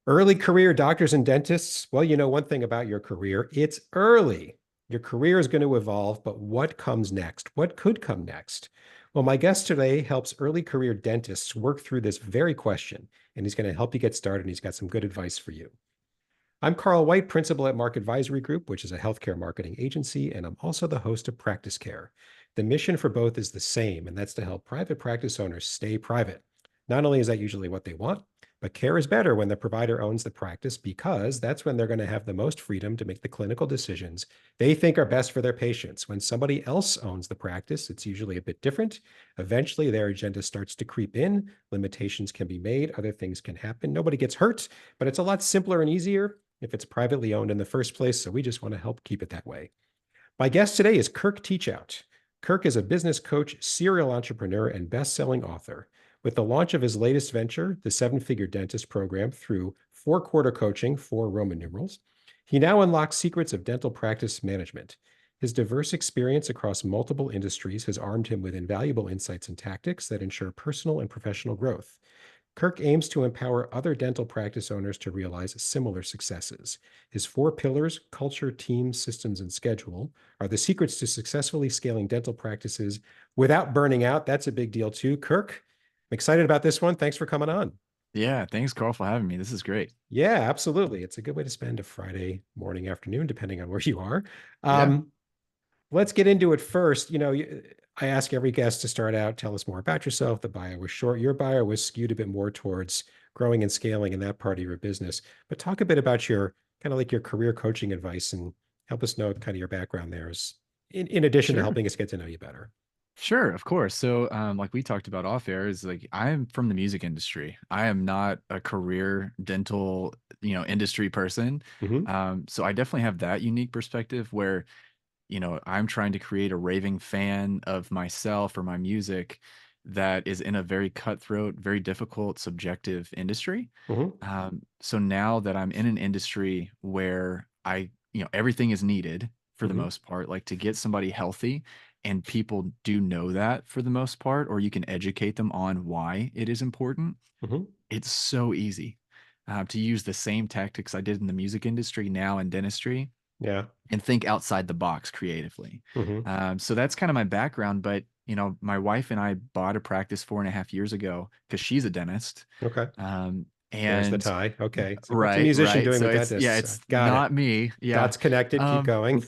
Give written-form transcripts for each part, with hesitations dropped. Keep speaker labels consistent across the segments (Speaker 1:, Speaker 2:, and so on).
Speaker 1: Early career doctors and dentists. Well, you know one thing about your career, it's early. Your career is going to evolve, but what comes next? What could come next? Well, my guest today helps early career dentists work through this very question, and he's going to help you get started, and he's got some good advice for you. I'm Carl White, principal at Mark Advisory Group, which is a healthcare marketing agency, and I'm also the host of Practice Care. The mission for both is the same, and that's to help private practice owners stay private. Not only is that usually what they want, but care is better when the provider owns the practice because that's when they're going to have the most freedom to make the clinical decisions they think are best for their patients. When somebody else owns the practice, it's usually a bit different. Eventually, their agenda starts to creep in, limitations can be made, other things can happen. Nobody gets hurt, but it's a lot simpler and easier if it's privately owned in the first place. So we just want to help keep it that way. My guest today is Kirk Teachout. Kirk is a business coach, serial entrepreneur, and best-selling author. With the launch of his latest venture, the seven-figure dentist program through four-quarter coaching, four Roman numerals, he now unlocks secrets of dental practice management. His diverse experience across multiple industries has armed him with invaluable insights and tactics that ensure personal and professional growth. Kirk aims to empower other dental practice owners to realize similar successes. His four pillars, culture, team, systems, and schedule, are the secrets to successfully scaling dental practices without burning out. That's a big deal too. Kirk, I'm excited about this one. Thanks for coming on.
Speaker 2: Yeah, thanks, Carl, for having me. This is great.
Speaker 1: Yeah, absolutely. It's a good way to spend a Friday morning, afternoon, depending on where you are.
Speaker 2: Yeah.
Speaker 1: Um, let's get into it first. I ask every guest to start out, tell us more about yourself. The bio was short. Your bio was skewed a bit more towards growing and scaling in that part of your business. But talk a bit about your kind of like your career coaching advice and help us know kind of your background there is in addition to
Speaker 2: Sure.
Speaker 1: helping us get to know you better.
Speaker 2: Sure, of course. So, like we talked about off air, is like I'm from the music industry. I am not a career dental, industry person.
Speaker 1: Hmm.
Speaker 2: So I definitely have that unique perspective where, I'm trying to create a raving fan of myself or my music that is in a very cutthroat, very difficult, subjective industry.
Speaker 1: Hmm.
Speaker 2: So now that I'm in an industry where everything is needed for the
Speaker 1: Hmm.
Speaker 2: most part, like to get somebody healthy, and people do know that for the most part, or you can educate them on why it is important.
Speaker 1: Hmm.
Speaker 2: It's so easy to use the same tactics I did in the music industry now in dentistry
Speaker 1: Yeah.
Speaker 2: and think outside the box creatively.
Speaker 1: Hmm.
Speaker 2: So that's kind of my background. But, my wife and I bought a practice 4.5 years ago because she's a dentist.
Speaker 1: Okay.
Speaker 2: Um,
Speaker 1: There's the
Speaker 2: and
Speaker 1: tie. Okay. So what's a
Speaker 2: right,
Speaker 1: musician
Speaker 2: right.
Speaker 1: doing
Speaker 2: So
Speaker 1: with
Speaker 2: yeah,
Speaker 1: dentists?
Speaker 2: it's
Speaker 1: Got it.
Speaker 2: not me. Yeah.
Speaker 1: Dots connected. Keep
Speaker 2: Um,
Speaker 1: going.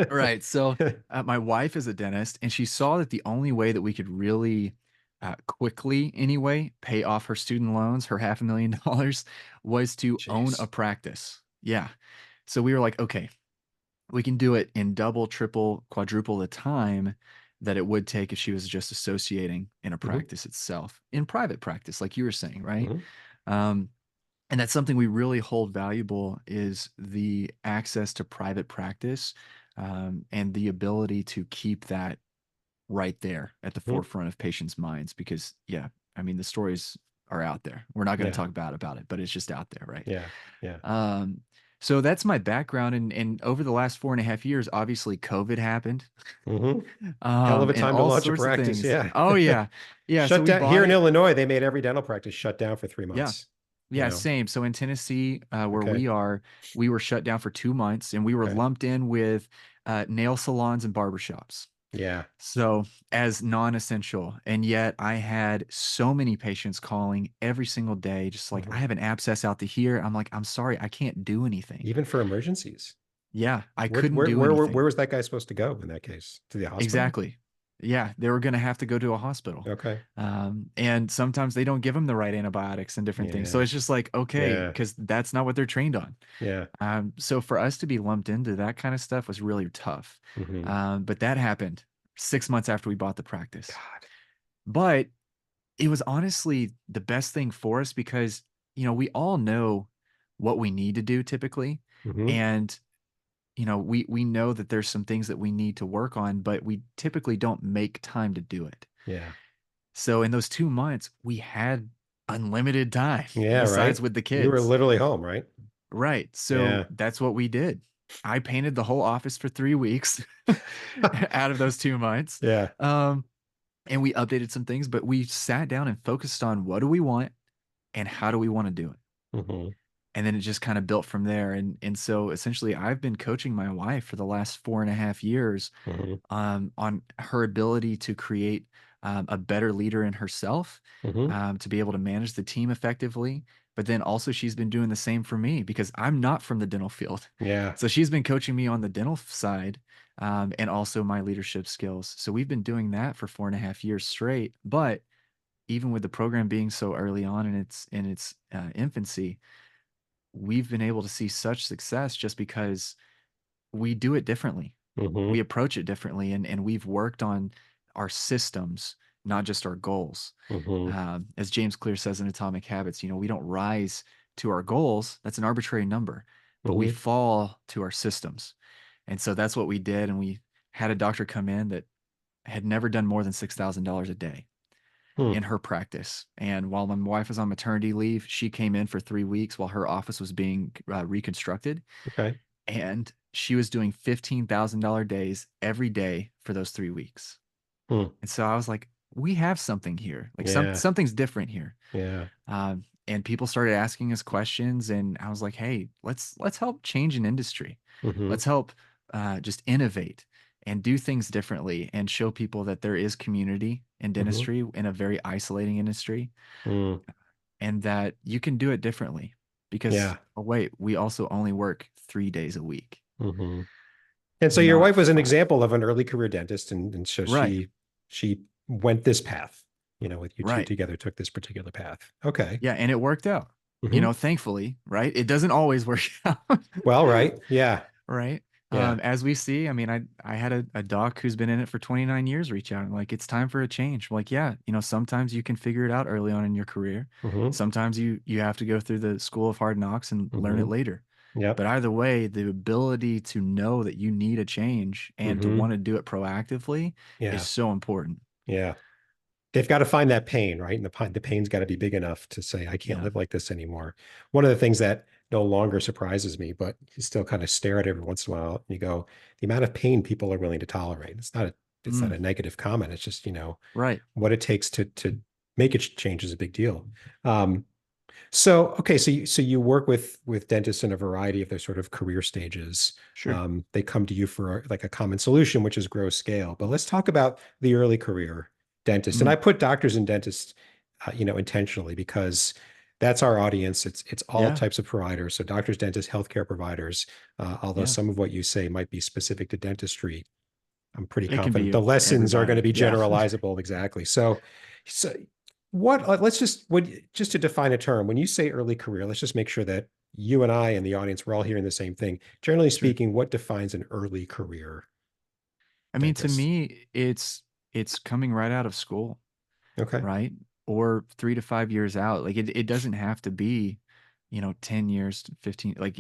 Speaker 2: right. So my wife is a dentist, and she saw that the only way that we could really quickly, anyway, pay off her student loans, her $500,000, was to own a
Speaker 1: Jeez.
Speaker 2: practice. Yeah. So we were like, okay, we can do it in double, triple, quadruple the time that it would take if she was just associating in a
Speaker 1: Hmm.
Speaker 2: practice itself, in private practice, like you were saying, right?
Speaker 1: Hmm.
Speaker 2: Um, and that's something we really hold valuable is the access to private practice, and the ability to keep that right there at the
Speaker 1: Hmm.
Speaker 2: forefront of patients' minds. Because, yeah, I mean, the stories are out there. We're not going to
Speaker 1: Yeah.
Speaker 2: talk bad about it, but it's just out there, right?
Speaker 1: Yeah. Yeah.
Speaker 2: Um, so that's my background. And over the last 4.5 years, obviously COVID happened,
Speaker 1: Hmm. Hell of a
Speaker 2: and
Speaker 1: time to
Speaker 2: all
Speaker 1: launch a
Speaker 2: sorts of
Speaker 1: practice.
Speaker 2: things.
Speaker 1: Yeah.
Speaker 2: Oh, yeah. Yeah. So
Speaker 1: Shut
Speaker 2: we
Speaker 1: down
Speaker 2: bought
Speaker 1: here in
Speaker 2: it.
Speaker 1: Illinois. They made every dental practice shut down for three
Speaker 2: Yeah.
Speaker 1: months. You
Speaker 2: Yeah,
Speaker 1: know.
Speaker 2: same. So in Tennessee, where
Speaker 1: Okay.
Speaker 2: we are, we were shut down for 2 months, and we were
Speaker 1: Okay.
Speaker 2: lumped in with nail salons and barbershops.
Speaker 1: Yeah.
Speaker 2: So as non-essential. And yet I had so many patients calling every single day, just like, I
Speaker 1: Hmm.
Speaker 2: have an abscess out to here. I'm like, I'm sorry, I can't do anything.
Speaker 1: Even for emergencies.
Speaker 2: Yeah, I
Speaker 1: Where
Speaker 2: couldn't
Speaker 1: where
Speaker 2: do
Speaker 1: where where
Speaker 2: anything.
Speaker 1: was that guy supposed to go in that case? To the hospital?
Speaker 2: Exactly. Yeah, they were going to have to go to a hospital.
Speaker 1: Okay.
Speaker 2: And sometimes they don't give them the right antibiotics and different things. So
Speaker 1: Yeah.
Speaker 2: it's just like, okay,
Speaker 1: Yeah.
Speaker 2: because that's not what they're trained on.
Speaker 1: Yeah.
Speaker 2: So for us to be lumped into that kind of stuff was really tough.
Speaker 1: Hmm.
Speaker 2: But that happened 6 months after we bought the practice.
Speaker 1: God.
Speaker 2: But it was honestly the best thing for us because, we all know what we need to do typically.
Speaker 1: Hmm.
Speaker 2: And, we know that there's some things that we need to work on, but we typically don't make time to do it.
Speaker 1: Yeah.
Speaker 2: So in those 2 months, we had unlimited time
Speaker 1: Yeah.
Speaker 2: besides
Speaker 1: Right.
Speaker 2: with the
Speaker 1: You were
Speaker 2: kids.
Speaker 1: literally home, right?
Speaker 2: Right. So
Speaker 1: Yeah.
Speaker 2: that's what we did. I painted the whole office for 3 weeks out of those 2 months.
Speaker 1: Yeah.
Speaker 2: Um, and we updated some things, but we sat down and focused on what do we want and how do we want to do it.
Speaker 1: Hmm.
Speaker 2: and then it just kind of built from there. And so essentially I've been coaching my wife for the last 4.5 years
Speaker 1: Hmm.
Speaker 2: on her ability to create a better leader in herself,
Speaker 1: Hmm.
Speaker 2: to be able to manage the team effectively. But then also, she's been doing the same for me because I'm not from the dental field.
Speaker 1: Yeah.
Speaker 2: So she's been coaching me on the dental side, and also my leadership skills. So we've been doing that for 4.5 years straight. But even with the program being so early on in its infancy, we've been able to see such success just because we do it differently. We
Speaker 1: Hmm.
Speaker 2: approach it differently, and we've worked on our systems, not just our goals.
Speaker 1: Hmm.
Speaker 2: As James Clear says in Atomic Habits, we don't rise to our goals. That's an arbitrary number, but we
Speaker 1: Hmm.
Speaker 2: fall to our systems. And so that's what we did. And we had a doctor come in that had never done more than $6,000 a day
Speaker 1: Hmm.
Speaker 2: in her practice. And while my wife was on maternity leave, she came in for 3 weeks while her office was being reconstructed.
Speaker 1: Okay.
Speaker 2: And she was doing $15,000 days every day for those 3 weeks.
Speaker 1: Hmm.
Speaker 2: And so I was like, we have something here. Like
Speaker 1: Yeah.
Speaker 2: something's different here.
Speaker 1: Yeah.
Speaker 2: And people started asking us questions, and I was like, hey, let's help change an industry.
Speaker 1: Hmm.
Speaker 2: Let's help just innovate and do things differently and show people that there is community in
Speaker 1: Hmm.
Speaker 2: dentistry in a very isolating industry,
Speaker 1: Mm.
Speaker 2: and that you can do it differently because,
Speaker 1: Yeah.
Speaker 2: oh, wait, we also only work 3 days a week,
Speaker 1: Hmm. And so your
Speaker 2: not
Speaker 1: wife was an
Speaker 2: 5.
Speaker 1: example of an early career dentist, and so
Speaker 2: Right.
Speaker 1: she went this path, with you two
Speaker 2: Right.
Speaker 1: together took this particular path. Okay.
Speaker 2: Yeah, and it worked out.
Speaker 1: Hmm.
Speaker 2: Thankfully, right? It doesn't always work out.
Speaker 1: Well, right. Yeah.
Speaker 2: Right.
Speaker 1: Yeah.
Speaker 2: As we see, I mean, I had a doc who's been in it for 29 years reach out and like, it's time for a change. I'm like, yeah, sometimes you can figure it out early on in your career.
Speaker 1: Hmm.
Speaker 2: Sometimes you have to go through the school of hard knocks and learn
Speaker 1: Hmm.
Speaker 2: it later.
Speaker 1: Yep.
Speaker 2: But either way, the ability to know that you need a change and to
Speaker 1: Hmm.
Speaker 2: want to do it proactively is
Speaker 1: Yeah.
Speaker 2: so important.
Speaker 1: Yeah. They've got to find that pain, right? And the pain's got to be big enough to say, I can't
Speaker 2: Yeah.
Speaker 1: live like this anymore. One of the things that no longer surprises me, but you still kind of stare at it every once in a while and you go, the amount of pain people are willing to tolerate. It's not a
Speaker 2: Mm,
Speaker 1: negative comment. It's just,
Speaker 2: right.
Speaker 1: what it takes to make it change is a big deal. Um, so, okay, so you work with dentists in a variety of their sort of career stages.
Speaker 2: Sure.
Speaker 1: They come to you for like a common solution, which is grow scale. But let's talk about the early career dentist. And I
Speaker 2: Mm,
Speaker 1: put doctors and dentists, intentionally because that's our audience. It's all
Speaker 2: yeah.
Speaker 1: types of providers. So doctors, dentists, healthcare providers. Although
Speaker 2: Yeah.
Speaker 1: some of what you say might be specific to dentistry, I'm pretty
Speaker 2: It can
Speaker 1: confident
Speaker 2: be
Speaker 1: the lessons are going to
Speaker 2: everybody.
Speaker 1: be
Speaker 2: Yeah.
Speaker 1: generalizable. Exactly. So what, just to define a term, when you say early career, let's just make sure that you and I and the audience, we're all hearing the same thing. Generally
Speaker 2: Sure.
Speaker 1: speaking, what defines an early career
Speaker 2: I mean, to
Speaker 1: dentist?
Speaker 2: me, it's coming right out of school,
Speaker 1: Okay.
Speaker 2: right? Or 3 to 5 years out. Like it doesn't have to be, 10 years, 15. Like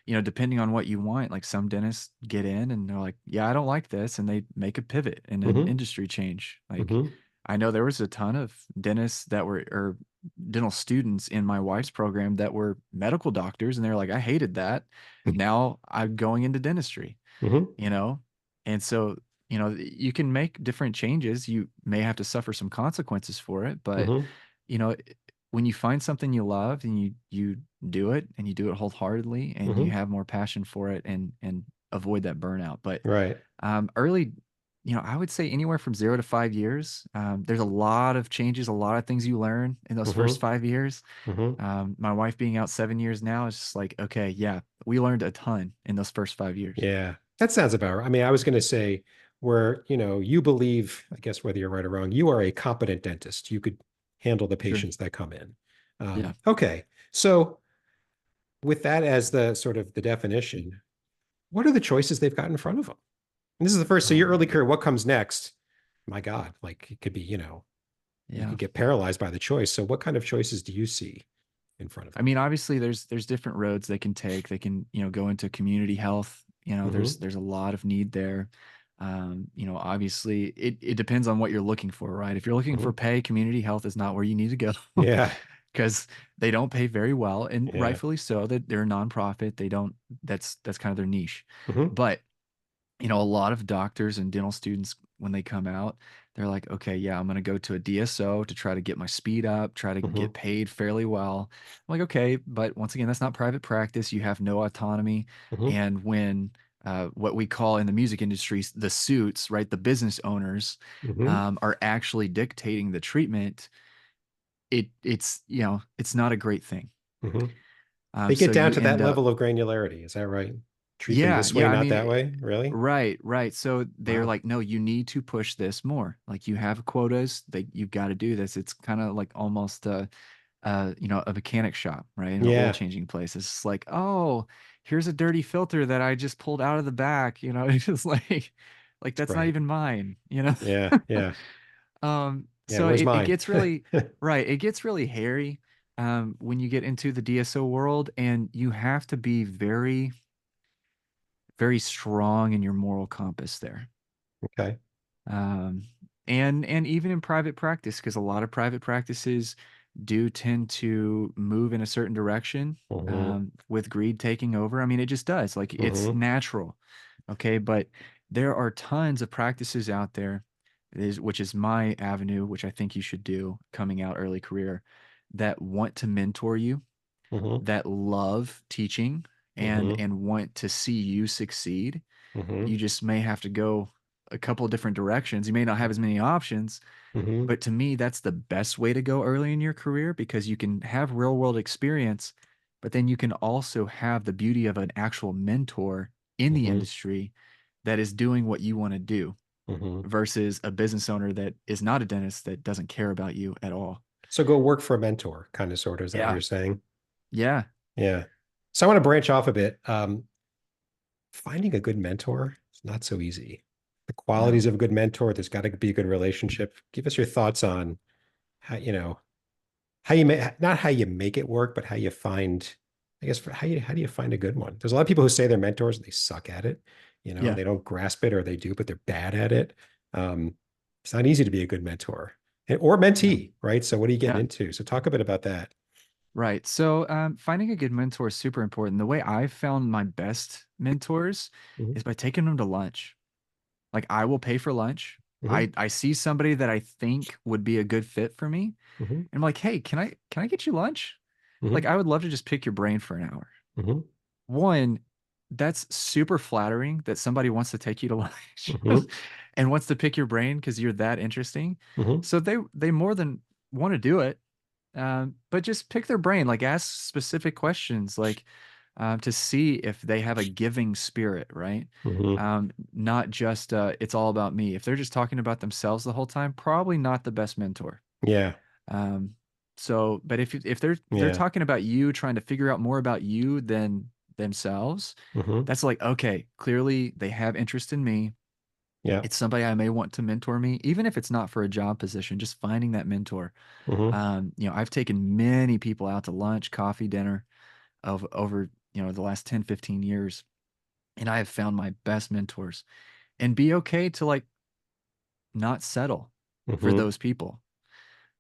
Speaker 2: depending on what you want. Like some dentists get in and they're like, yeah, I don't like this. And they make a pivot and an
Speaker 1: Mm-hmm.
Speaker 2: industry change. Like
Speaker 1: Mm-hmm.
Speaker 2: I know there was a ton of dentists that were, or dental students in my wife's program that were medical doctors. And they're like, I hated that. Now I'm going into dentistry,
Speaker 1: Mm-hmm.
Speaker 2: you know? And so, you can make different changes. You may have to suffer some consequences for it, but
Speaker 1: Mm-hmm.
Speaker 2: you know, when you find something you love and you do it and you do it wholeheartedly and you
Speaker 1: Mm-hmm.
Speaker 2: have more passion for it and avoid that burnout. But
Speaker 1: Right.
Speaker 2: early, I would say anywhere from 0 to 5 years. There's a lot of changes, a lot of things you learn in those first
Speaker 1: Mm-hmm.
Speaker 2: 5 years.
Speaker 1: Mm-hmm.
Speaker 2: My wife being out 7 years now is just like, okay, yeah, we learned a ton in those first 5 years.
Speaker 1: Yeah. That sounds about right. I mean, I was going to say where, you believe, I guess whether you're right or wrong, you are a competent dentist. You could handle the
Speaker 2: Sure.
Speaker 1: patients that come in.
Speaker 2: Yeah.
Speaker 1: Okay. So with that as the sort of the definition, what are the choices they've got in front of them? And this is the first. So
Speaker 2: Oh
Speaker 1: your early
Speaker 2: man.
Speaker 1: career, what comes next? My God, like it could be, you
Speaker 2: Yeah.
Speaker 1: could get paralyzed by the choice. So what kind of choices do you see in front of
Speaker 2: I
Speaker 1: them?
Speaker 2: mean, obviously there's different roads they can take. They can, go into community health. There's
Speaker 1: Hmm.
Speaker 2: there's a lot of need there. Obviously it depends on what you're looking for, right? If you're looking for
Speaker 1: Hmm.
Speaker 2: pay, community health is not where you need to go
Speaker 1: Yeah.
Speaker 2: because they don't pay very well, and
Speaker 1: Yeah.
Speaker 2: rightfully so. That they're a nonprofit. They don't. That's kind of their niche.
Speaker 1: Hmm.
Speaker 2: But a lot of doctors and dental students when they come out, They're like, okay, yeah, I'm going to go to a DSO to try to get my speed up, try to get
Speaker 1: Hmm.
Speaker 2: paid fairly well. I'm like, okay, but once again, that's not private practice. You have no autonomy.
Speaker 1: Hmm.
Speaker 2: And when what we call in the music industry the suits, right, the business owners
Speaker 1: Hmm.
Speaker 2: are actually dictating the treatment, it's not a great thing.
Speaker 1: Hmm. They get
Speaker 2: So
Speaker 1: down
Speaker 2: you
Speaker 1: to that
Speaker 2: end up,
Speaker 1: level of granularity. Is that right? Treat them
Speaker 2: yeah,
Speaker 1: this way,
Speaker 2: yeah. I
Speaker 1: not
Speaker 2: mean,
Speaker 1: that way. Really?
Speaker 2: right, right. So they're
Speaker 1: Wow.
Speaker 2: like, no, you need to push this more. Like you have quotas that you've got to do this. It's kind of like almost a mechanic shop, right? In an oil
Speaker 1: Yeah,
Speaker 2: changing place. It's just like, oh, here's a dirty filter that I just pulled out of the back. It's just like
Speaker 1: that's
Speaker 2: that's not
Speaker 1: right.
Speaker 2: even mine.
Speaker 1: Yeah, yeah, yeah.
Speaker 2: So
Speaker 1: Where's
Speaker 2: it
Speaker 1: mine?
Speaker 2: gets really right. It gets really hairy when you get into the DSO world, and you have to be very, very strong in your moral compass there.
Speaker 1: Okay.
Speaker 2: Um, and even in private practice, because a lot of private practices do tend to move in a certain direction
Speaker 1: Hmm.
Speaker 2: with greed taking over. I mean, it just does. Like it's
Speaker 1: Hmm.
Speaker 2: natural. Okay, but there are tons of practices out there, which is my avenue, which I think you should do coming out early career, that want to mentor you,
Speaker 1: Hmm.
Speaker 2: that love teaching and
Speaker 1: Hmm.
Speaker 2: want to see you succeed.
Speaker 1: Hmm.
Speaker 2: You just may have to go a couple of different directions. You may not have as many options,
Speaker 1: Hmm.
Speaker 2: but to me, that's the best way to go early in your career because you can have real world experience, but then you can also have the beauty of an actual mentor in the
Speaker 1: Hmm.
Speaker 2: industry that is doing what you want to do
Speaker 1: Hmm.
Speaker 2: versus a business owner that is not a dentist that doesn't care about you at all.
Speaker 1: So go work for a mentor, kind of, sort of. Is that what
Speaker 2: Yeah.
Speaker 1: you're saying?
Speaker 2: Yeah.
Speaker 1: Yeah. So I want to branch off a bit. Finding a good mentor is not so easy. The qualities
Speaker 2: No.
Speaker 1: of a good mentor, there's got to be a good relationship. Give us your thoughts on how, how you make, not how you make it work, but how you find, I guess, how do you find a good one? There's a lot of people who say they're mentors and they suck at it,
Speaker 2: Yeah.
Speaker 1: they don't grasp it, or they do, but they're bad at it. Um, it's not easy to be a good mentor or
Speaker 2: No.
Speaker 1: mentee, right? So what are you getting
Speaker 2: Yeah.
Speaker 1: into? So talk a bit about that.
Speaker 2: Right. So, finding a good mentor is super important. The way I've found my best mentors
Speaker 1: Hmm.
Speaker 2: is by taking them to lunch. Like, I will pay for lunch.
Speaker 1: Hmm.
Speaker 2: I see somebody that I think would be a good fit for me, and
Speaker 1: Hmm.
Speaker 2: I'm like, hey, can I get you lunch? Like,
Speaker 1: Hmm.
Speaker 2: I would love to just pick your brain for an hour.
Speaker 1: Hmm.
Speaker 2: One, that's super flattering that somebody wants to take you to lunch
Speaker 1: Hmm.
Speaker 2: and wants to pick your brain because you're that interesting.
Speaker 1: Hmm.
Speaker 2: So they more than want to do it. But just pick their brain, like ask specific questions, like to see if they have a giving spirit, right?
Speaker 1: Hmm.
Speaker 2: Not just it's all about me. If they're just talking about themselves the whole time, probably not the best mentor.
Speaker 1: Yeah.
Speaker 2: Um, but if they're
Speaker 1: Yeah.
Speaker 2: talking about you, trying to figure out more about you than themselves,
Speaker 1: Hmm.
Speaker 2: that's like, okay, clearly they have interest in me.
Speaker 1: Yeah.
Speaker 2: It's somebody I may want to mentor me, even if it's not for a job position, just finding that mentor.
Speaker 1: Hmm.
Speaker 2: I've taken many people out to lunch, coffee, dinner over, the last 10, 15 years, and I have found my best mentors and be okay to like not settle for
Speaker 1: Hmm.
Speaker 2: those people.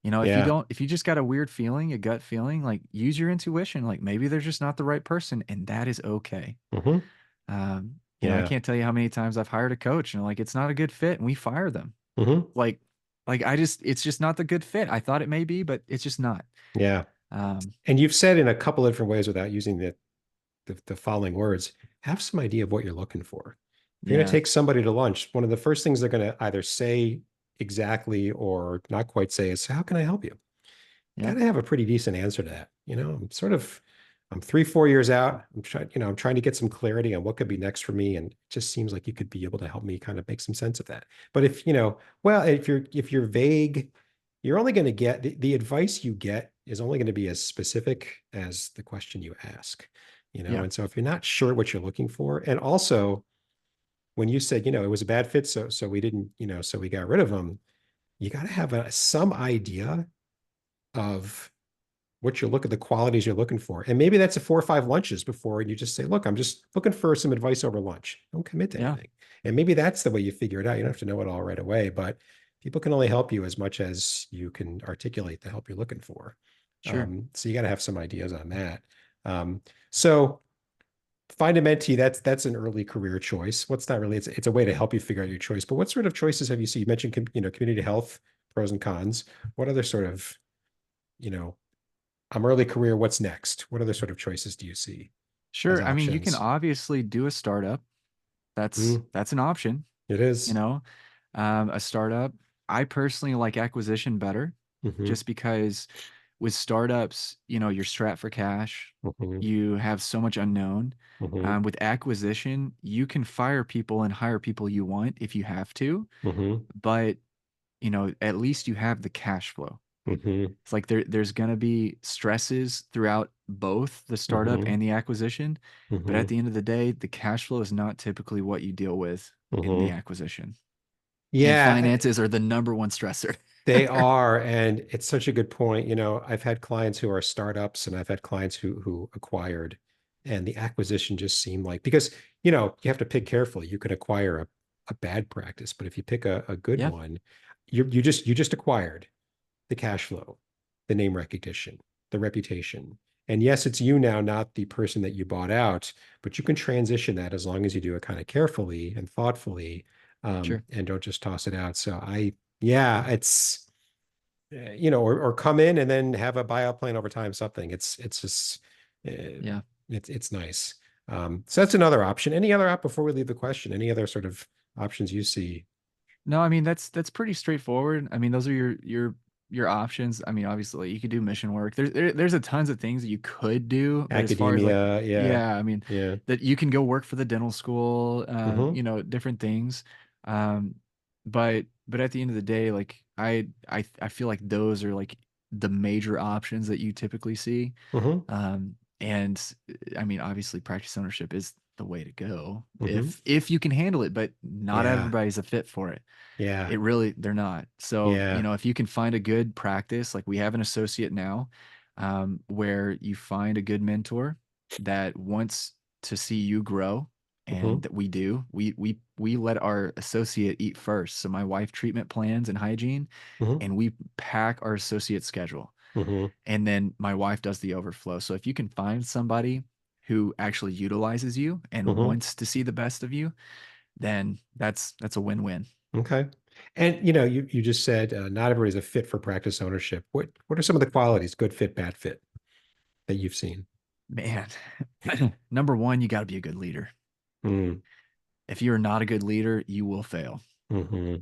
Speaker 1: Yeah.
Speaker 2: If you just got a weird feeling, a gut feeling, like use your intuition. Like maybe they're just not the right person, and that is okay.
Speaker 1: Hmm.
Speaker 2: I
Speaker 1: Yeah.
Speaker 2: can't tell you how many times I've hired a coach and like it's not a good fit, and we fire them.
Speaker 1: Hmm.
Speaker 2: Like, it's just not the good fit. I thought it may be, but it's just not.
Speaker 1: Yeah.
Speaker 2: Um,
Speaker 1: And you've said in a couple of different ways without using the following words, have some idea of what you're looking for. If you're going to
Speaker 2: yeah,
Speaker 1: take somebody to lunch, one of the first things they're going to either say exactly or not quite say is, how can I help you?
Speaker 2: yeah,
Speaker 1: Got to have a pretty decent answer to that. I'm 3, 4 years out. I'm trying to get some clarity on what could be next for me. And it just seems like you could be able to help me kind of make some sense of that. But if you're vague, you're only going to get the advice you get is only going to be as specific as the question you ask,
Speaker 2: yeah,
Speaker 1: and so if you're not sure what you're looking for, and also when you said, it was a bad fit, so we didn't, so we got rid of them, you got to have some idea of what you're looking, the qualities you're looking for. And maybe that's a 4 or 5 lunches before, and you just say, look, I'm just looking for some advice over lunch. Don't commit to
Speaker 2: yeah,
Speaker 1: anything. And maybe that's the way you figure it out. You don't have to know it all right away, but people can only help you as much as you can articulate the help you're looking for.
Speaker 2: sure.
Speaker 1: So you got to have some ideas on that. Um, so Find a mentee. That's an early career choice. What's not really? It's a way to help you figure out your choice. But what sort of choices have you seen? You mentioned community health, pros and cons. What other sort of you know I'm early career. What's next? What other sort of choices do you see as
Speaker 2: Sure. I mean, you can
Speaker 1: options?
Speaker 2: obviously do a startup.
Speaker 1: Mm,
Speaker 2: That's an option,
Speaker 1: it
Speaker 2: you
Speaker 1: is.
Speaker 2: know. A startup. I personally like acquisition better
Speaker 1: Mm-hmm,
Speaker 2: just because with startups, you're strapped for cash.
Speaker 1: mm-hmm,
Speaker 2: You have so much unknown.
Speaker 1: mm-hmm,
Speaker 2: With acquisition, you can fire people and hire people you want if you have to,
Speaker 1: mm-hmm,
Speaker 2: but at least you have the cash flow.
Speaker 1: mm-hmm,
Speaker 2: It's like there's gonna be stresses throughout both the startup
Speaker 1: mm-hmm,
Speaker 2: and the acquisition, but at
Speaker 1: mm-hmm,
Speaker 2: the end of the day, the cash flow is not typically what you deal with in the
Speaker 1: mm-hmm.
Speaker 2: acquisition. And
Speaker 1: Yeah,
Speaker 2: finances are the number one stressor.
Speaker 1: they are, and it's such a good point. I've had clients who are startups, and I've had clients who acquired, and the acquisition just seemed like because you have to pick carefully. You can acquire a bad practice, but if you pick a good
Speaker 2: Yeah,
Speaker 1: one, you just acquired the cash flow, the name recognition, the reputation. And yes, it's you now, not the person that you bought out, but you can transition that as long as you do it kind of carefully and thoughtfully,
Speaker 2: sure.
Speaker 1: and don't just toss it out. So yeah, it's or come in and then have a buyout plan over time, something. It's just, uh,
Speaker 2: Yeah.
Speaker 1: it's nice. So that's another option. Any other before we leave the question? Any other sort of options you see?
Speaker 2: No, I mean that's pretty straightforward. I mean, those are your options. I mean, obviously you could do mission work. There's a tons of things that you could do, but as far as like,
Speaker 1: Academia, yeah,
Speaker 2: yeah, I mean,
Speaker 1: yeah.
Speaker 2: that you can go work for the dental school,
Speaker 1: Mm-hmm,
Speaker 2: different things. Um, but at the end of the day, like I feel like those are like the major options that you typically see.
Speaker 1: mm-hmm,
Speaker 2: And I mean, obviously, practice ownership is the way to go
Speaker 1: mm-hmm.
Speaker 2: if you can handle it, but not
Speaker 1: Yeah.
Speaker 2: everybody's a fit for it.
Speaker 1: Yeah.
Speaker 2: They're not. So,
Speaker 1: Yeah.
Speaker 2: if you can find a good practice, like we have an associate now, where you find a good mentor that wants to see you grow, and
Speaker 1: Mm-hmm.
Speaker 2: that we let our associate eat first. So my wife treatment plans and hygiene,
Speaker 1: Mm-hmm.
Speaker 2: and we pack our associate schedule,
Speaker 1: Mm-hmm.
Speaker 2: and then my wife does the overflow. So if you can find somebody who actually utilizes you and
Speaker 1: Mm-hmm.
Speaker 2: wants to see the best of you, then that's a win-win.
Speaker 1: Okay. And you just said not everybody's a fit for practice ownership. What are some of the qualities, good fit, bad fit, that you've seen?
Speaker 2: Man, number one, you got to be a good leader.
Speaker 1: Mm,
Speaker 2: If you're not a good leader, you will fail
Speaker 1: hmm.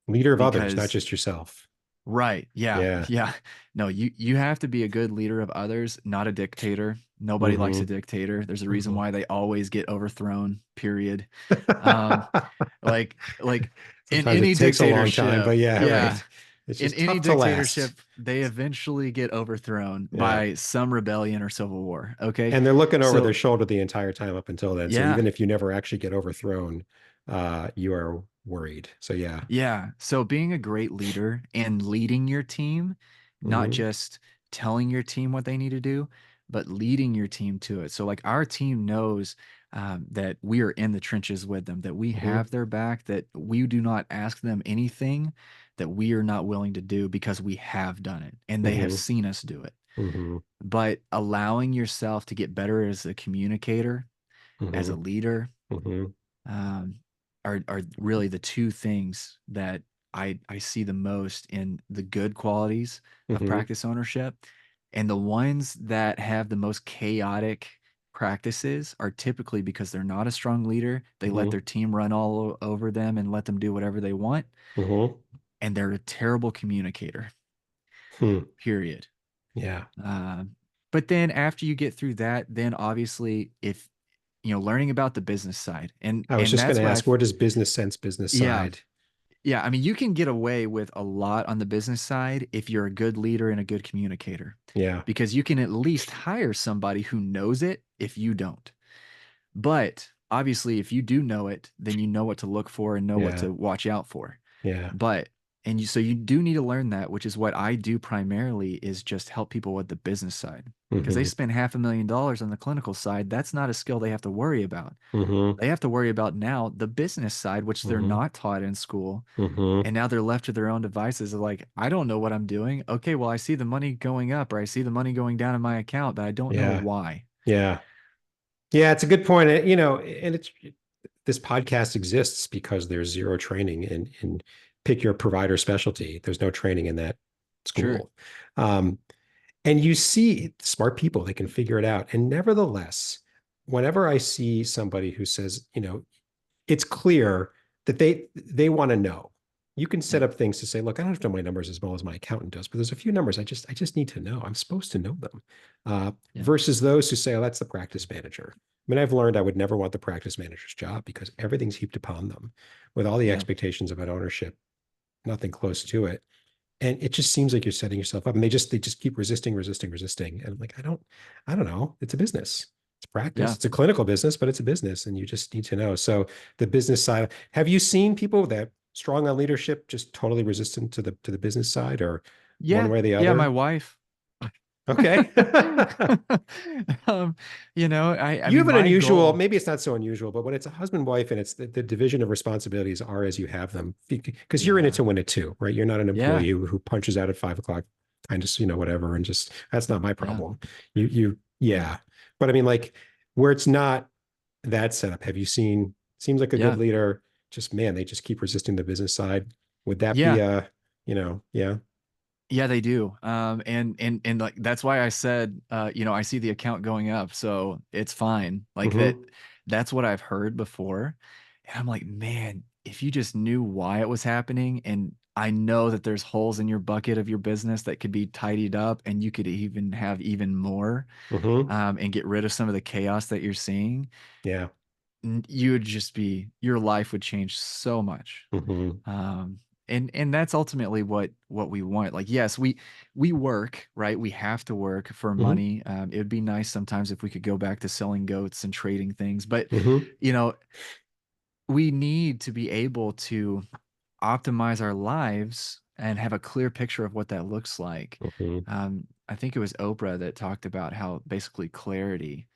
Speaker 1: Leader of others, not
Speaker 2: because,
Speaker 1: just yourself.
Speaker 2: right, yeah,
Speaker 1: Yeah.
Speaker 2: yeah. No, you have to be a good leader of others, not a dictator. Nobody likes a
Speaker 1: Mm-hmm.
Speaker 2: dictator. There's a reason
Speaker 1: Mm-hmm.
Speaker 2: why they always get overthrown, period. Um, like in
Speaker 1: Sometimes it
Speaker 2: any
Speaker 1: takes a long time, but
Speaker 2: dictatorship,
Speaker 1: yeah,
Speaker 2: yeah,
Speaker 1: right. It's
Speaker 2: in
Speaker 1: just
Speaker 2: any
Speaker 1: tough to last.
Speaker 2: dictatorship, they eventually get overthrown
Speaker 1: Yeah.
Speaker 2: by some rebellion or civil war. Okay.
Speaker 1: And they're looking over their
Speaker 2: So,
Speaker 1: shoulder the entire time up until then. So
Speaker 2: yeah,
Speaker 1: even if you never actually get overthrown, you are worried. So yeah.
Speaker 2: yeah. So being a great leader and leading your team, not
Speaker 1: Mm-hmm.
Speaker 2: just telling your team what they need to do, but leading your team to it. So, like, our team knows that we are in the trenches with them, that we
Speaker 1: Mm-hmm.
Speaker 2: have their back, that we do not ask them anything that we are not willing to do because we have done it and they have
Speaker 1: Mm-hmm.
Speaker 2: seen us do it.
Speaker 1: Mm-hmm.
Speaker 2: But allowing yourself to get better as a communicator, as a
Speaker 1: Mm-hmm.
Speaker 2: leader,
Speaker 1: Mm-hmm.
Speaker 2: um, are really the two things that I see the most in the good qualities of
Speaker 1: Mm-hmm.
Speaker 2: practice ownership. And the ones that have the most chaotic practices are typically because they're not a strong leader. They let
Speaker 1: Mm-hmm.
Speaker 2: their team run all over them and let them do whatever they want.
Speaker 1: Mm-hmm.
Speaker 2: And they're a terrible communicator,
Speaker 1: Hmm.
Speaker 2: period.
Speaker 1: Yeah.
Speaker 2: Um, but then after you get through that, then obviously if learning about the business side, and
Speaker 1: I was
Speaker 2: and
Speaker 1: just going
Speaker 2: that's
Speaker 1: to
Speaker 2: what
Speaker 1: ask, where does business sense, business
Speaker 2: yeah.
Speaker 1: side?
Speaker 2: Yeah, I mean, you can get away with a lot on the business side if you're a good leader and a good communicator,
Speaker 1: Yeah.
Speaker 2: because you can at least hire somebody who knows it if you don't. But obviously, if you do know it, then you know what to look for and know what
Speaker 1: Yeah.
Speaker 2: to watch out for.
Speaker 1: Yeah.
Speaker 2: But so you do need to learn that, which is what I do primarily, is just help people with the business side. Because they
Speaker 1: Mm-hmm.
Speaker 2: spend $500,000 on the clinical side, that's not a skill they have to worry about.
Speaker 1: Mm-hmm.
Speaker 2: They have to worry about now the business side, which they're
Speaker 1: Mm-hmm.
Speaker 2: not taught in school,
Speaker 1: Mm-hmm.
Speaker 2: and now they're left to their own devices. They're like, I don't know what I'm doing. Okay, well, I see the money going up or I see the money going down in my account, but I don't know
Speaker 1: Yeah.
Speaker 2: why.
Speaker 1: Yeah. Yeah, it's a good point. You know, and it's this podcast exists because there's zero training in pick your provider specialty. There's no training in that
Speaker 2: Sure.
Speaker 1: school. Um, and you see smart people, they can figure it out. And nevertheless, whenever I see somebody who says, you know, it's clear that they want to know. You can set
Speaker 2: Yeah.
Speaker 1: up things to say, look, I don't have to know my numbers as well as my accountant does, but there's a few numbers I just need to know. I'm supposed to know them.
Speaker 2: Yeah.
Speaker 1: Versus those who say, oh, that's the practice manager. I mean, I've learned I would never want the practice manager's job because everything's heaped upon them with all the
Speaker 2: Yeah.
Speaker 1: expectations about ownership, nothing close to it. And it just seems like you're setting yourself up, and they just keep resisting, resisting, resisting. And I'm like, I don't know. It's a business. It's practice.
Speaker 2: Yeah.
Speaker 1: It's a clinical business, but it's a business, and you just need to know. So the business side. Have you seen people that strong on leadership just totally resistant to the business side, or one
Speaker 2: Yeah.
Speaker 1: way or the
Speaker 2: Yeah. My
Speaker 1: other?
Speaker 2: wife.
Speaker 1: Okay.
Speaker 2: um, I
Speaker 1: You
Speaker 2: mean,
Speaker 1: have an
Speaker 2: my
Speaker 1: unusual,
Speaker 2: goal.
Speaker 1: maybe it's not so unusual, but when it's a husband wife and it's the division of responsibilities are as you have them, because you're in it
Speaker 2: Yeah.
Speaker 1: to win it too, right? You're not an
Speaker 2: Yeah.
Speaker 1: employee who punches out at 5 o'clock, kind of, whatever, and just that's not my
Speaker 2: Yeah.
Speaker 1: problem. Yeah. But I mean, like where it's not that setup, have you seen, seems like a good
Speaker 2: Yeah.
Speaker 1: leader, just man, they just keep resisting the business side. Would that be
Speaker 2: Yeah.
Speaker 1: yeah.
Speaker 2: Yeah, they do. And like that's why I said, I see the account going up, so it's fine. Like that,
Speaker 1: Mm-hmm.
Speaker 2: that's what I've heard before. And I'm like, man, if you just knew why it was happening, and I know that there's holes in your bucket of your business that could be tidied up, and you could even have even more,
Speaker 1: Mm-hmm.
Speaker 2: and get rid of some of the chaos that you're seeing,
Speaker 1: Yeah.
Speaker 2: you would just your life would change so much.
Speaker 1: Mm-hmm.
Speaker 2: um and that's ultimately what we want. Like, yes, we work, right? We have to work for
Speaker 1: Mm-hmm.
Speaker 2: money. It would be nice sometimes if we could go back to selling goats and trading things, but
Speaker 1: Mm-hmm.
Speaker 2: you know we need to be able to optimize our lives and have a clear picture of what that looks like.
Speaker 1: Mm-hmm.
Speaker 2: I think it was Oprah that talked about how basically clarity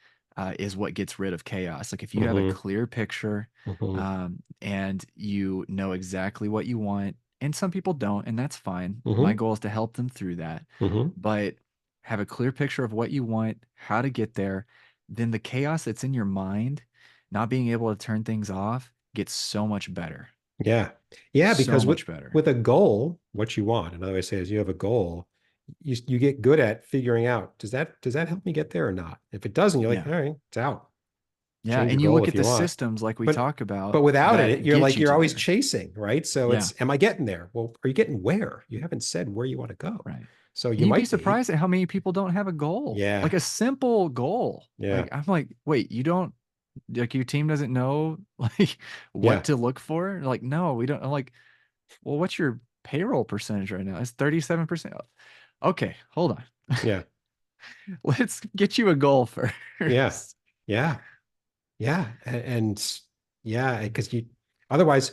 Speaker 2: is what gets rid of chaos. Like, if you have a
Speaker 1: Mm-hmm.
Speaker 2: clear picture,
Speaker 1: Mm-hmm.
Speaker 2: and you know exactly what you want, and some people don't, and that's fine. My
Speaker 1: Mm-hmm.
Speaker 2: goal is to help them through that.
Speaker 1: Mm-hmm.
Speaker 2: But have a clear picture of what you want, how to get there, then the chaos that's in your mind, not being able to turn things off, gets so much better.
Speaker 1: Yeah. Yeah,
Speaker 2: So
Speaker 1: because
Speaker 2: much better.
Speaker 1: with a goal, what you want, another way to say is you have a goal, you get good at figuring out, does that help me get there or not? If it doesn't, you're like,
Speaker 2: Yeah.
Speaker 1: all right, it's out.
Speaker 2: Yeah.
Speaker 1: Change your
Speaker 2: And you
Speaker 1: goal
Speaker 2: look
Speaker 1: if
Speaker 2: at
Speaker 1: you
Speaker 2: the
Speaker 1: want.
Speaker 2: systems like we
Speaker 1: But
Speaker 2: talk about
Speaker 1: but without it,
Speaker 2: that
Speaker 1: you're
Speaker 2: get
Speaker 1: like
Speaker 2: you
Speaker 1: you're
Speaker 2: to
Speaker 1: always
Speaker 2: there.
Speaker 1: chasing, right? So
Speaker 2: Yeah.
Speaker 1: it's, am I getting there? Well, are you getting where? You haven't said where you want to go.
Speaker 2: Right.
Speaker 1: So
Speaker 2: And
Speaker 1: you
Speaker 2: you'd be
Speaker 1: might be.
Speaker 2: surprised at how many people don't have a goal, like
Speaker 1: Yeah.
Speaker 2: a simple goal.
Speaker 1: Yeah.
Speaker 2: Like, I'm like, wait, you don't, like, your team doesn't know like what
Speaker 1: Yeah.
Speaker 2: to look for? Like, no, we don't. I'm like, well, what's your payroll percentage right now? It's 37%. Okay, hold on.
Speaker 1: Yeah.
Speaker 2: Let's get you a goal
Speaker 1: Yeah.
Speaker 2: first.
Speaker 1: Yeah. Yeah. And yeah, because you otherwise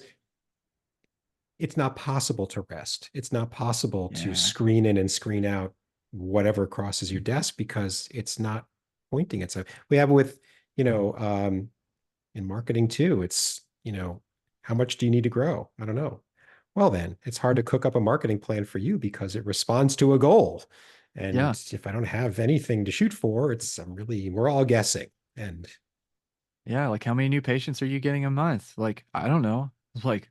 Speaker 1: it's not possible to rest. It's not possible to
Speaker 2: Yeah.
Speaker 1: screen in and screen out whatever crosses your desk because it's not pointing at something. We have with, you know, in marketing too. It's, how much do you need to grow? I don't know. Well, then it's hard to cook up a marketing plan for you because it responds to a goal.
Speaker 2: Yeah.
Speaker 1: And if I don't have anything to shoot for, we're all guessing. And
Speaker 2: Yeah. Like, how many new patients are you getting a month? Like, I don't know. It's like,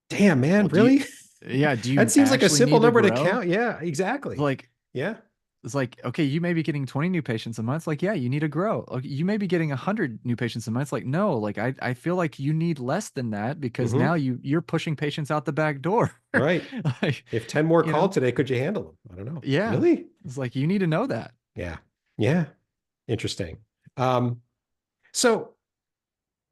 Speaker 1: damn, man,
Speaker 2: well, do you,
Speaker 1: really?
Speaker 2: yeah, do
Speaker 1: That
Speaker 2: you
Speaker 1: seems like a
Speaker 2: actually
Speaker 1: simple
Speaker 2: need to
Speaker 1: number to
Speaker 2: grow?
Speaker 1: count. Yeah, exactly.
Speaker 2: Like,
Speaker 1: Yeah.
Speaker 2: it's like, okay, you may be getting 20 new patients a month. It's like, yeah, you need to grow. Okay, you may be getting 100 new patients a month. It's like, no, like, I feel like you need less than that because now
Speaker 1: Hmm.
Speaker 2: you're pushing patients out the back door.
Speaker 1: Right.
Speaker 2: Like,
Speaker 1: If 10 more
Speaker 2: you
Speaker 1: called
Speaker 2: know,
Speaker 1: today, could you handle them? I don't know.
Speaker 2: yeah.
Speaker 1: Really?
Speaker 2: It's like, you need to know that.
Speaker 1: Yeah. Yeah. Interesting. Um, so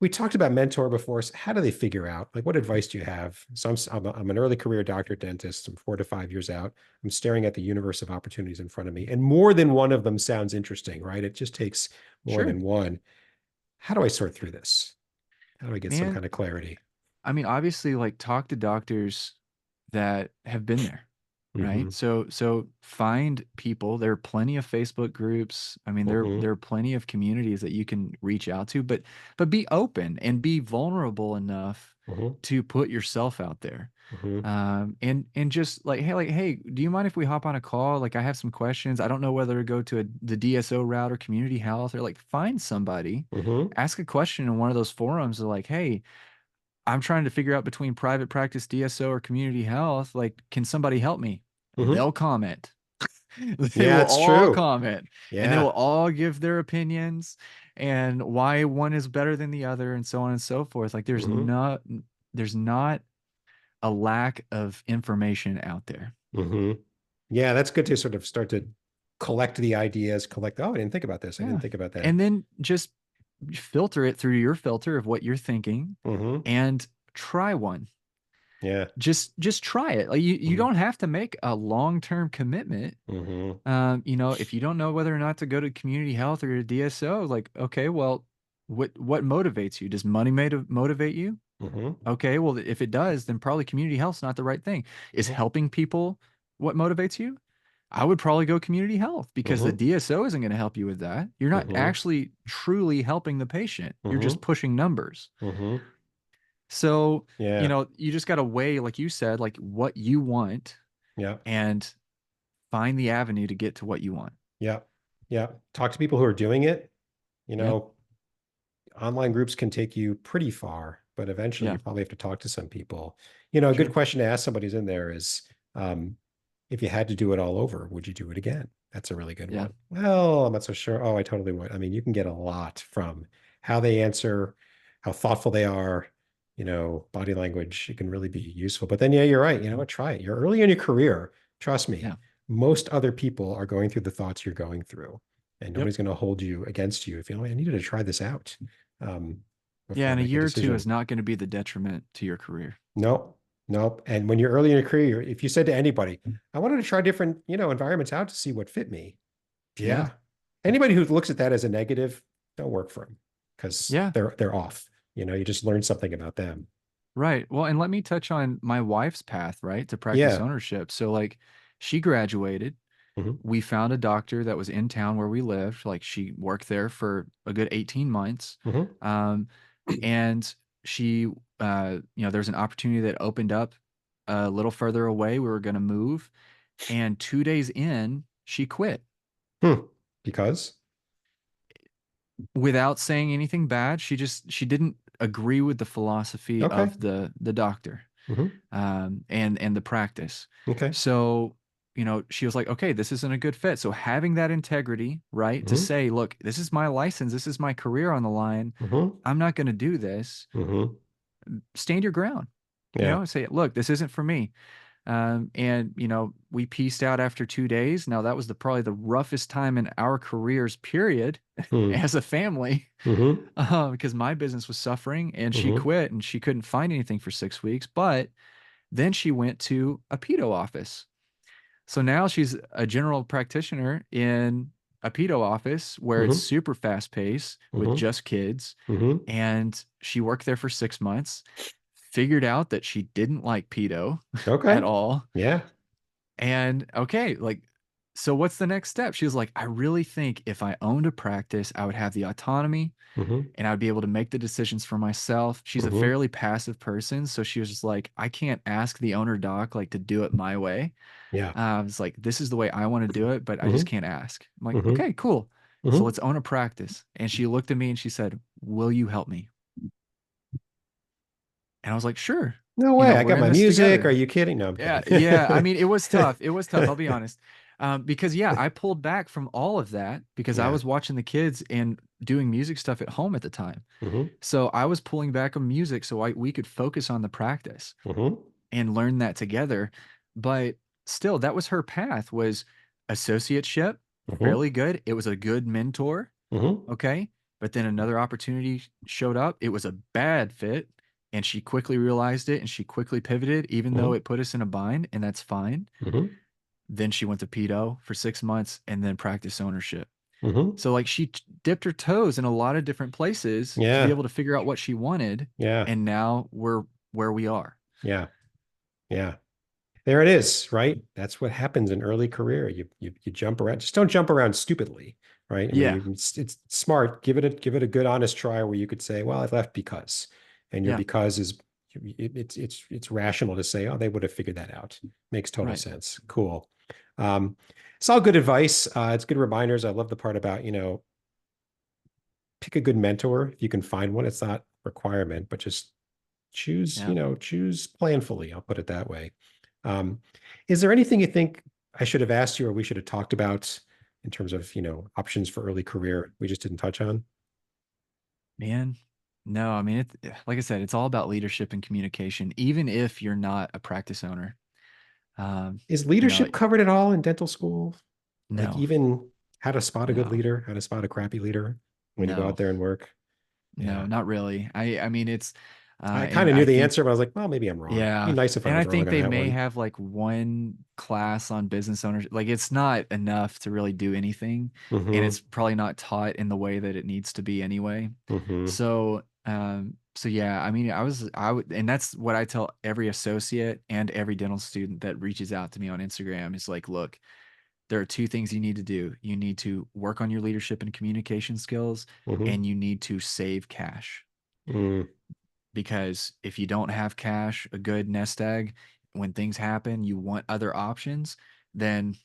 Speaker 1: we talked about mentor before. So how do they figure out? Like, what advice do you have? So I'm an early career doctor, dentist. I'm 4 to 5 years out. I'm staring at the universe of opportunities in front of me, and more than one of them sounds interesting, right? It just takes more
Speaker 2: Sure,
Speaker 1: than one. How do I sort through this? How do I get some
Speaker 2: man.
Speaker 1: kind of clarity?
Speaker 2: I mean, obviously, like, talk to doctors that have been there.
Speaker 1: Mm-hmm.
Speaker 2: right? So find people. There are plenty of Facebook groups. I mean,
Speaker 1: Mm-hmm.
Speaker 2: there are plenty of communities that you can reach out to, but be open and be vulnerable enough
Speaker 1: Mm-hmm.
Speaker 2: to put yourself out there.
Speaker 1: Mm-hmm.
Speaker 2: And just like, hey, do you mind if we hop on a call? Like, I have some questions. I don't know whether to go to the DSO route or community health, or like find somebody,
Speaker 1: Mm-hmm.
Speaker 2: ask a question in one of those forums. Like, hey, I'm trying to figure out between private practice, DSO, or community health. Like, can somebody help me?
Speaker 1: Mm-hmm.
Speaker 2: They'll comment. They
Speaker 1: Yeah,
Speaker 2: will
Speaker 1: it's
Speaker 2: all
Speaker 1: true.
Speaker 2: comment, and they will
Speaker 1: Yeah.
Speaker 2: all give their opinions and why one is better than the other, and so on and so forth. Like,
Speaker 1: Mm-hmm.
Speaker 2: there's not a lack of information out there.
Speaker 1: Mm-hmm. Yeah, that's good to sort of start to collect the ideas, collect, oh, I didn't think about this. I
Speaker 2: Yeah.
Speaker 1: didn't think about that.
Speaker 2: And then just filter it through your filter of what you're thinking
Speaker 1: Mm-hmm.
Speaker 2: and try one.
Speaker 1: Yeah.
Speaker 2: Just try it. Like, you
Speaker 1: Mm-hmm.
Speaker 2: don't have to make a long-term commitment.
Speaker 1: Mm-hmm.
Speaker 2: If you don't know whether or not to go to community health or a DSO, like, okay, well, what motivates you? Does money motivate you?
Speaker 1: Mm-hmm.
Speaker 2: Okay, well, if it does, then probably community health's not the right thing. Is
Speaker 1: Mm-hmm.
Speaker 2: helping people what motivates you? I would probably go community health, because the
Speaker 1: Mm-hmm.
Speaker 2: DSO isn't going to help you with that. You're not
Speaker 1: Mm-hmm.
Speaker 2: actually truly helping the patient. You're
Speaker 1: Mm-hmm.
Speaker 2: just pushing numbers.
Speaker 1: Mm-hmm.
Speaker 2: So,
Speaker 1: Yeah.
Speaker 2: you just got to weigh, like you said, like what you want,
Speaker 1: Yeah.
Speaker 2: and find the avenue to get to what you want.
Speaker 1: Yeah. Yeah. Talk to people who are doing it. You
Speaker 2: Yep.
Speaker 1: know, online groups can take you pretty far, but eventually
Speaker 2: Yeah.
Speaker 1: you probably have to talk to some people. You know, a good
Speaker 2: Sure.
Speaker 1: question to ask somebody who's in there is, um, if you had to do it all over, would you do it again? That's a really good
Speaker 2: Yeah.
Speaker 1: one. Well, I'm not so sure. Oh, I totally would. I mean, you can get a lot from how they answer, how thoughtful they are, body language. It can really be useful. But then, yeah, you're right. You know what? Try it. You're early in your career. Trust me,
Speaker 2: Yeah.
Speaker 1: most other people are going through the thoughts you're going through, and
Speaker 2: Yep.
Speaker 1: nobody's going to hold you against you if I needed to try this out um,
Speaker 2: Yeah.
Speaker 1: before I
Speaker 2: And a
Speaker 1: make a
Speaker 2: year or two is
Speaker 1: decision.
Speaker 2: not going to be the detriment to your career.
Speaker 1: Nope. Nope. And when you're early in your career, if you said to anybody, I wanted to try different, environments out to see what fit me.
Speaker 2: Yeah.
Speaker 1: Yeah. Anybody who looks at that as a negative, don't work for them because
Speaker 2: Yeah.
Speaker 1: they're off. You just learn something about them.
Speaker 2: Right. Well, and let me touch on my wife's path, right, to practice
Speaker 1: Yeah.
Speaker 2: ownership. So, like, she graduated.
Speaker 1: Hmm.
Speaker 2: We found a doctor that was in town where we lived. Like, she worked there for a good 18 months.
Speaker 1: Hmm.
Speaker 2: Um, and she, there's an opportunity that opened up a little further away. We were going to move. And 2 days in, she quit
Speaker 1: Hmm. Because?
Speaker 2: without saying anything bad. She didn't agree with the philosophy
Speaker 1: Okay.
Speaker 2: of the doctor,
Speaker 1: Hmm.
Speaker 2: and the practice.
Speaker 1: Okay.
Speaker 2: So, she was like, okay, this isn't a good fit. So having that integrity, right, to
Speaker 1: Hmm.
Speaker 2: say, look, this is my license, this is my career on the line.
Speaker 1: Hmm.
Speaker 2: I'm not going to do this.
Speaker 1: Hmm.
Speaker 2: Stand your ground.
Speaker 1: Yeah.
Speaker 2: Say, look, this isn't for me. And we pieced out after 2 days. Now that was probably the roughest time in our careers, period,
Speaker 1: Hmm.
Speaker 2: as a family,
Speaker 1: Hmm.
Speaker 2: because my business was suffering, and she
Speaker 1: Hmm.
Speaker 2: quit, and she couldn't find anything for 6 weeks. But then she went to a pedo office. So now she's a general practitioner in a pedo office where it's
Speaker 1: Hmm.
Speaker 2: super fast paced with
Speaker 1: Hmm.
Speaker 2: just kids.
Speaker 1: Hmm.
Speaker 2: And she worked there for 6 months, figured out that she didn't like pedo at
Speaker 1: Okay.
Speaker 2: all.
Speaker 1: Yeah.
Speaker 2: And okay, like, so what's the next step? She was like, I really think if I owned a practice, I would have the autonomy
Speaker 1: Hmm.
Speaker 2: and I'd be able to make the decisions for myself. She's a
Speaker 1: Hmm.
Speaker 2: fairly passive person. So she was just like, I can't ask the owner doc like to do it my way.
Speaker 1: Yeah.
Speaker 2: It's like, this is the way I want to do it, but I just
Speaker 1: Hmm.
Speaker 2: can't ask. I'm like,
Speaker 1: Hmm.
Speaker 2: okay, cool. So
Speaker 1: Hmm.
Speaker 2: let's own a practice. And she looked at me and she said, will you help me? And I was like, sure.
Speaker 1: No way. I
Speaker 2: We're
Speaker 1: got
Speaker 2: in
Speaker 1: my
Speaker 2: this
Speaker 1: music. Are
Speaker 2: together.
Speaker 1: you kidding? No, I'm
Speaker 2: Yeah,
Speaker 1: kidding.
Speaker 2: yeah. I mean, it was tough. It was tough. I'll be honest. Because yeah, I pulled back from all of that because I
Speaker 1: Yeah.
Speaker 2: was watching the kids and doing music stuff at home at the time.
Speaker 1: Hmm.
Speaker 2: So I was pulling back on music so we could focus on the practice
Speaker 1: Hmm.
Speaker 2: and learn that together. But still, that was her path, was associateship,
Speaker 1: Hmm.
Speaker 2: fairly good. It was a good mentor.
Speaker 1: Hmm.
Speaker 2: Okay. But then another opportunity showed up. It was a bad fit. And she quickly realized it and she quickly pivoted, even though
Speaker 1: Hmm.
Speaker 2: it put us in a bind, and that's fine.
Speaker 1: Hmm.
Speaker 2: Then she went to pedo for 6 months and then practice ownership.
Speaker 1: Hmm.
Speaker 2: So, like, she dipped her toes in a lot of different places to be
Speaker 1: Yeah.
Speaker 2: able to figure out what she wanted.
Speaker 1: Yeah.
Speaker 2: And now we're where we are.
Speaker 1: Yeah. Yeah. There it is, right? That's what happens in early career. You jump around. Just don't jump around stupidly, right? I mean,
Speaker 2: Yeah,
Speaker 1: it's smart. Give it a good honest try where you could say, "Well, I left because," and your
Speaker 2: yeah,
Speaker 1: because is it's rational to say, "Oh, they would have figured that out." Makes total
Speaker 2: right.
Speaker 1: sense. Cool. Um, it's all good advice. It's good reminders. I love the part about, pick a good mentor if you can find one. It's not a requirement, but just
Speaker 2: Yeah.
Speaker 1: choose planfully. I'll put it that way. Um, is there anything you think I should have asked you or we should have talked about in terms of, options for early career we just didn't touch on?
Speaker 2: Man, no, I mean, like I said, it's all about leadership and communication, even if you're not a practice owner. Um,
Speaker 1: Is
Speaker 2: you know,
Speaker 1: leadership covered at all in dental school? Like
Speaker 2: no,
Speaker 1: even how to spot a good
Speaker 2: no,
Speaker 1: leader, how to spot a crappy leader when you go out
Speaker 2: no,
Speaker 1: there and work?
Speaker 2: no,
Speaker 1: Yeah.
Speaker 2: not really. I mean,
Speaker 1: I kind
Speaker 2: and
Speaker 1: of
Speaker 2: I
Speaker 1: knew the
Speaker 2: think,
Speaker 1: answer, but I was like, well, maybe I'm wrong. It'd be
Speaker 2: yeah,
Speaker 1: nice if I
Speaker 2: and I
Speaker 1: was wrong
Speaker 2: think
Speaker 1: on
Speaker 2: they
Speaker 1: that
Speaker 2: may
Speaker 1: one.
Speaker 2: have like one class on business ownership. Like it's not enough to really do anything, and
Speaker 1: Mm-hmm.
Speaker 2: it's probably not taught in the way that it needs to be anyway.
Speaker 1: Mm-hmm.
Speaker 2: So yeah, I mean, I would, and that's what I tell every associate and every dental student that reaches out to me on Instagram is like, look, there are two things you need to do. You need to work on your leadership and communication skills,
Speaker 1: Mm-hmm.
Speaker 2: and you need to save cash
Speaker 1: Mm.
Speaker 2: because if you don't have cash, a good nest egg, when things happen, you want other options, then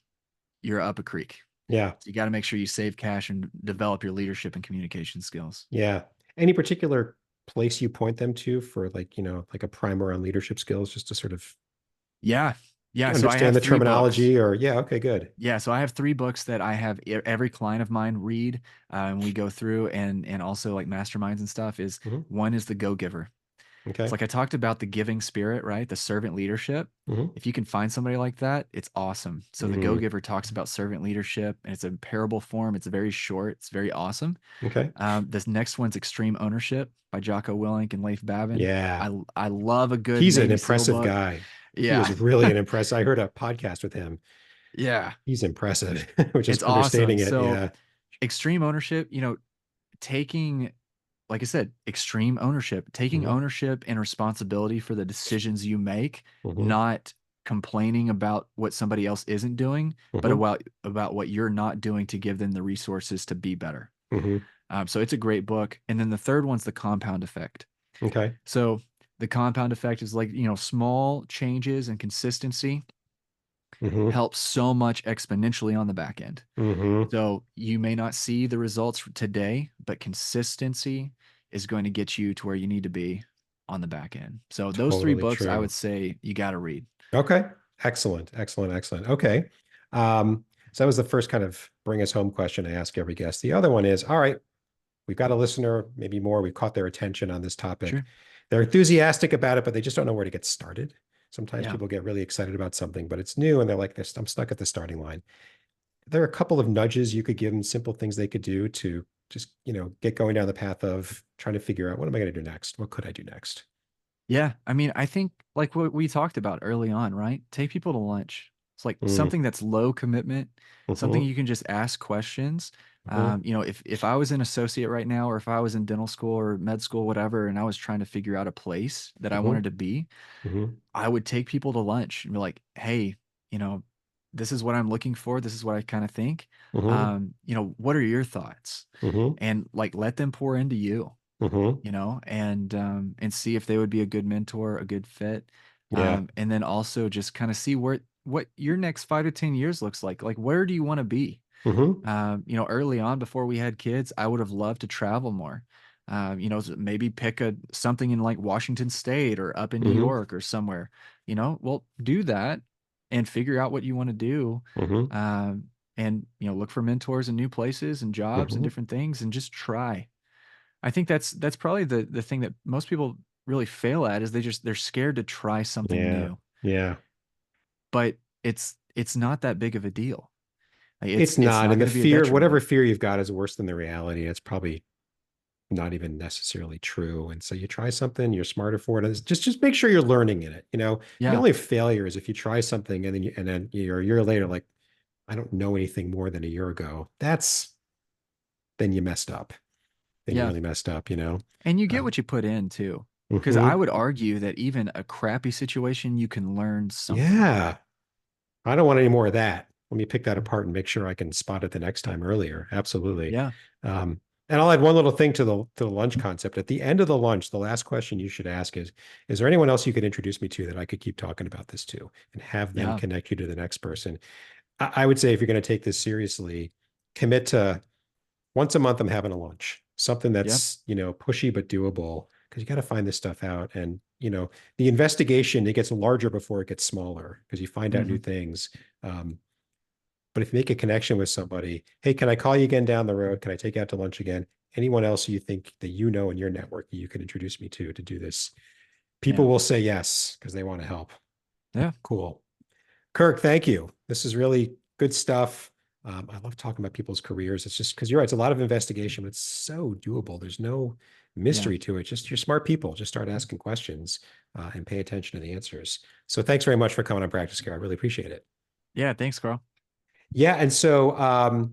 Speaker 2: you're up a creek.
Speaker 1: Yeah.
Speaker 2: So you got to make sure you save cash and develop your leadership and communication skills.
Speaker 1: Yeah. Any particular place you point them to for like, like a primer on leadership skills, just to sort of
Speaker 2: Yeah. Yeah. So I
Speaker 1: understand
Speaker 2: have
Speaker 1: the
Speaker 2: three books.
Speaker 1: terminology or yeah, okay, good.
Speaker 2: Yeah, so I have three books that I have every client of mine read, and we go through and also like masterminds and stuff. Is
Speaker 1: Hmm.
Speaker 2: one is the Go Giver. It's
Speaker 1: Okay.
Speaker 2: like I talked about the giving spirit, right? The servant leadership.
Speaker 1: Hmm.
Speaker 2: If you can find somebody like that, it's awesome. So the Go
Speaker 1: Hmm.
Speaker 2: Giver talks about servant leadership, and it's a parable form. It's very short. It's very awesome.
Speaker 1: Okay.
Speaker 2: This next one's Extreme Ownership by Jocko Willink and Leif Babin.
Speaker 1: Yeah.
Speaker 2: I love a good
Speaker 1: He's an
Speaker 2: Navy SEAL
Speaker 1: impressive
Speaker 2: book.
Speaker 1: guy. He
Speaker 2: Yeah,
Speaker 1: is really an impressive. I heard a podcast with him.
Speaker 2: yeah,
Speaker 1: He's impressive, which is
Speaker 2: it's awesome.
Speaker 1: understating it.
Speaker 2: So
Speaker 1: Yeah.
Speaker 2: extreme ownership, taking, like I said, extreme ownership, taking
Speaker 1: Hmm.
Speaker 2: ownership and responsibility for the decisions you make,
Speaker 1: Hmm.
Speaker 2: not complaining about what somebody else isn't doing, but
Speaker 1: Hmm.
Speaker 2: about what you're not doing to give them the resources to be better.
Speaker 1: Hmm.
Speaker 2: So it's a great book. And then the third one's the compound effect.
Speaker 1: Okay.
Speaker 2: So the compound effect is like, small changes and consistency
Speaker 1: Hmm.
Speaker 2: helps so much exponentially on the back end.
Speaker 1: Hmm.
Speaker 2: So you may not see the results today, but consistency is going to get you to where you need to be on the back end. So those three
Speaker 1: Totally
Speaker 2: books I would
Speaker 1: true.
Speaker 2: say you got to read.
Speaker 1: Okay. Excellent. Excellent. Excellent. Okay. So that was the first kind of bring us home question I ask every guest. The other one is, all right, we've got a listener, maybe more. We've caught their attention on this topic.
Speaker 2: Sure.
Speaker 1: They're enthusiastic about it, but they just don't know where to get started. Sometimes
Speaker 2: Yeah.
Speaker 1: people get really excited about something, but it's new and they're like this, I'm stuck at the starting line. There are a couple of nudges you could give them, simple things they could do to just, get going down the path of trying to figure out what am I going to do next? What could I do next?
Speaker 2: Yeah. I mean, I think like what we talked about early on, right? Take people to lunch. It's like
Speaker 1: Mm,
Speaker 2: something that's low commitment, something
Speaker 1: mhm,
Speaker 2: you can just ask questions.
Speaker 1: mhm,
Speaker 2: If I was an associate right now, or if I was in dental school or med school, whatever, and I was trying to figure out a place that I
Speaker 1: mhm,
Speaker 2: wanted to be,
Speaker 1: mhm,
Speaker 2: I would take people to lunch and be like, hey, you know, this is what I'm looking for. This is what I kind of think.
Speaker 1: mhm,
Speaker 2: What are your thoughts?
Speaker 1: mhm,
Speaker 2: And like let them pour into you,
Speaker 1: mhm.
Speaker 2: and see if they would be a good mentor, a good fit.
Speaker 1: Yeah.
Speaker 2: And then also just kind of see what your next 5 to 10 years looks like. Like where do you want to be?
Speaker 1: Mhm,
Speaker 2: Early on before we had kids, I would have loved to travel more. Maybe pick something in like Washington State or up in New
Speaker 1: mhm,
Speaker 2: York or somewhere. Well, do that and figure out what you want to do.
Speaker 1: mhm,
Speaker 2: And look for mentors in new places and jobs and
Speaker 1: mhm.
Speaker 2: different things and just try. I think that's probably the thing that most people really fail at is they're scared to try something
Speaker 1: Yeah.
Speaker 2: new.
Speaker 1: Yeah.
Speaker 2: But it's not that big of a deal. Like,
Speaker 1: It's
Speaker 2: it's
Speaker 1: not.
Speaker 2: not
Speaker 1: And the
Speaker 2: going to be a
Speaker 1: fear, whatever
Speaker 2: detriment.
Speaker 1: fear you've got is worse than the reality. It's probably not even necessarily true. And so you try something, you're smarter for it. And just make sure you're learning in it. The
Speaker 2: Yeah.
Speaker 1: only failure is if you try something and then you're a year later, like, I don't know anything more than a year ago. Then you messed up. Then you
Speaker 2: Yeah.
Speaker 1: really messed up.
Speaker 2: And you get
Speaker 1: Um,
Speaker 2: what you put in too. Because I
Speaker 1: mhm.
Speaker 2: would argue that even a crappy situation, you can learn something.
Speaker 1: Yeah. I don't want any more of that. Let me pick that apart and make sure I can spot it the next time earlier. Absolutely.
Speaker 2: Yeah.
Speaker 1: And I'll add one little thing to the lunch concept. At the end of the lunch, the last question you should ask is there anyone else you could introduce me to that I could keep talking about this to and have them
Speaker 2: Yeah.
Speaker 1: connect you to the next person? I would say if you're going to take this seriously, commit to once a month, I'm having a lunch, something
Speaker 2: Yeah.
Speaker 1: that's, pushy but doable because you got to find this stuff out. And, the investigation, it gets larger before it gets smaller because you find out new
Speaker 2: Mhm.
Speaker 1: things. Um, but if you make a connection with somebody, hey, can I call you again down the road? Can I take you out to lunch again? Anyone else you think that in your network you could introduce me to do this? People
Speaker 2: Yeah.
Speaker 1: will say yes because they want to help.
Speaker 2: Yeah.
Speaker 1: Cool. Kirk, thank you. This is really good stuff. I love talking about people's careers. It's just because you're right, it's a lot of investigation, but it's so doable. There's no
Speaker 2: Yeah.
Speaker 1: mystery to it. Just you're smart people. Just start asking questions and pay attention to the answers. So thanks very much for coming on Practice Care. I really appreciate it.
Speaker 2: Yeah. Thanks, Carl.
Speaker 1: Yeah, and so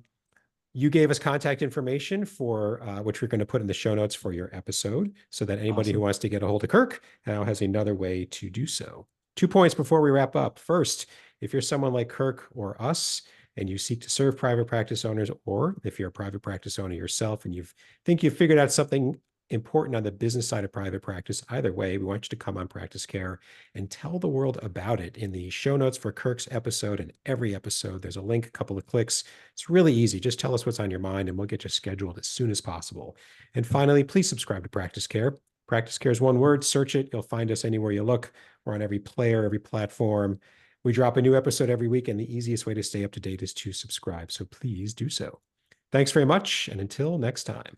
Speaker 1: you gave us contact information for which we're going to put in the show notes for your episode so that anybody who
Speaker 2: Awesome.
Speaker 1: wants to get a hold of Kirk now has another way to do so. 2 points before we wrap up. First, if you're someone like Kirk or us and you seek to serve private practice owners, or if you're a private practice owner yourself and you've figured out something important on the business side of private practice, either way, we want you to come on Practice Care and tell the world about it. In the show notes for Kirk's episode and every episode, there's a link, a couple of clicks. It's really easy. Just tell us what's on your mind and we'll get you scheduled as soon as possible. And finally, please subscribe to Practice Care. Practice Care is one word. Search it. You'll find us anywhere you look. We're on every player, every platform. We drop a new episode every week, and the easiest way to stay up to date is to subscribe. So please do so. Thanks very much. And until next time.